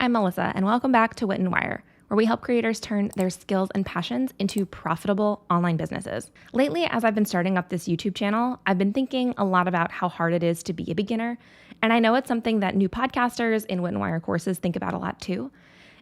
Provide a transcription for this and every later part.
I'm Melissa, and welcome back to Wit Wire, where we help creators turn their skills and passions into profitable online businesses. Lately, as I've been starting up this YouTube channel, I've been thinking a lot about how hard it is to be a beginner, and I know it's something that new podcasters in Wit Wire courses think about a lot too.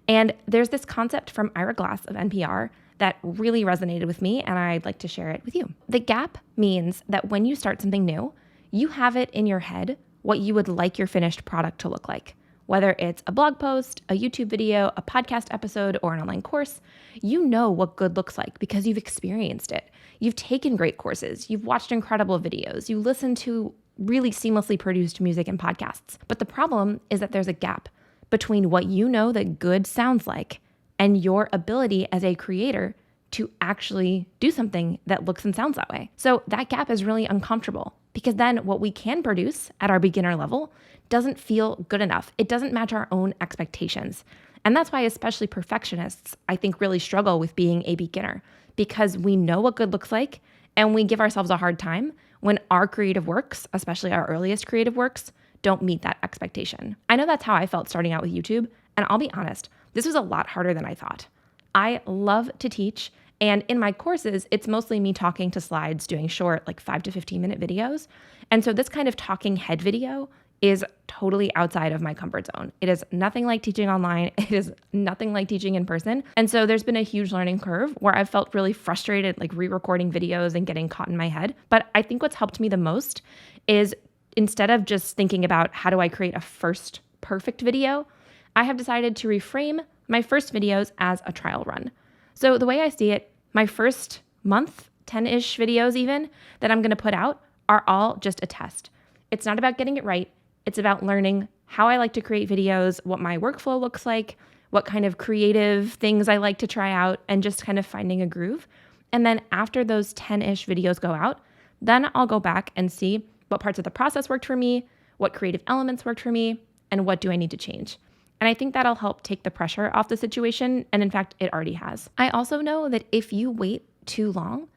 And there's this concept from Ira Glass of NPR that really resonated with me, and I'd like to share it with you. The gap means that when you start something new, you have it in your head what you would like your finished product to look like. Whether it's a blog post, a YouTube video, a podcast episode, or an online course, you know what good looks like because you've experienced it. You've taken great courses, you've watched incredible videos, you listen to really seamlessly produced music and podcasts. But the problem is that there's a gap between what you know that good sounds like and your ability as a creator to actually do something that looks and sounds that way. So that gap is really uncomfortable because then what we can produce at our beginner level doesn't feel good enough. It doesn't match our own expectations. And that's why especially perfectionists, I think, really struggle with being a beginner because we know what good looks like and we give ourselves a hard time when our creative works, especially our earliest creative works, don't meet that expectation. I know that's how I felt starting out with YouTube, and I'll be honest, this was a lot harder than I thought. I love to teach, and in my courses, it's mostly me talking to slides, doing short, like 5 to 15 minute videos. And so this kind of talking head video is totally outside of my comfort zone. It is nothing like teaching online. It is nothing like teaching in person. And so there's been a huge learning curve where I've felt really frustrated, like re-recording videos and getting caught in my head. But I think what's helped me the most is instead of just thinking about how do I create a first perfect video, I have decided to reframe my first videos as a trial run. So the way I see it, my first month, 10-ish videos even, that I'm gonna put out are all just a test. It's not about getting it right. It's about learning how I like to create videos, what my workflow looks like, what kind of creative things I like to try out, and just kind of finding a groove. And then after those 10-ish videos go out, then I'll go back and see what parts of the process worked for me, what creative elements worked for me, and what do I need to change. And I think that'll help take the pressure off the situation. And in fact, it already has. I also know that if you wait too long,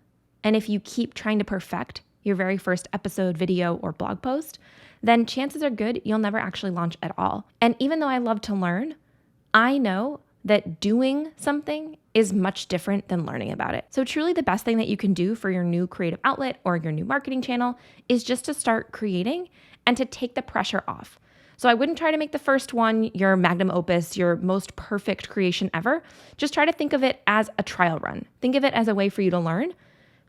and if you keep trying to perfect your very first episode, video, or blog post, then chances are good you'll never actually launch at all. And even though I love to learn, I know that doing something is much different than learning about it. So truly the best thing that you can do for your new creative outlet or your new marketing channel is just to start creating and to take the pressure off. So I wouldn't try to make the first one your magnum opus, your most perfect creation ever. Just try to think of it as a trial run. Think of it as a way for you to learn.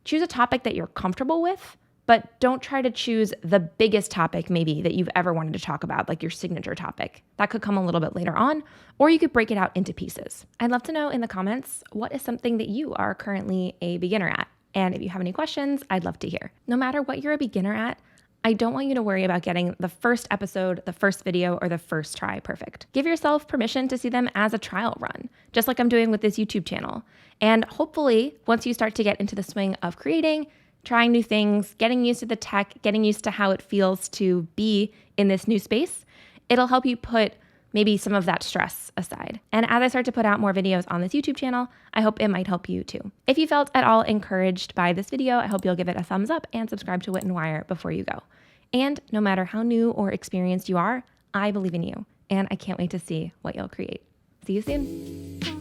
Choose a topic that you're comfortable with, but don't try to choose the biggest topic maybe that you've ever wanted to talk about, like your signature topic. That could come a little bit later on, or you could break it out into pieces. I'd love to know in the comments, what is something that you are currently a beginner at? And if you have any questions, I'd love to hear. No matter what you're a beginner at, I don't want you to worry about getting the first episode, the first video, or the first try perfect. Give yourself permission to see them as a trial run, just like I'm doing with this YouTube channel. And hopefully, once you start to get into the swing of creating, trying new things, getting used to the tech, getting used to how it feels to be in this new space, it'll help you put maybe some of that stress aside. And as I start to put out more videos on this YouTube channel, I hope it might help you too. If you felt at all encouraged by this video, I hope you'll give it a thumbs up and subscribe to Wit and Wire before you go. And no matter how new or experienced you are, I believe in you, and I can't wait to see what you'll create. See you soon.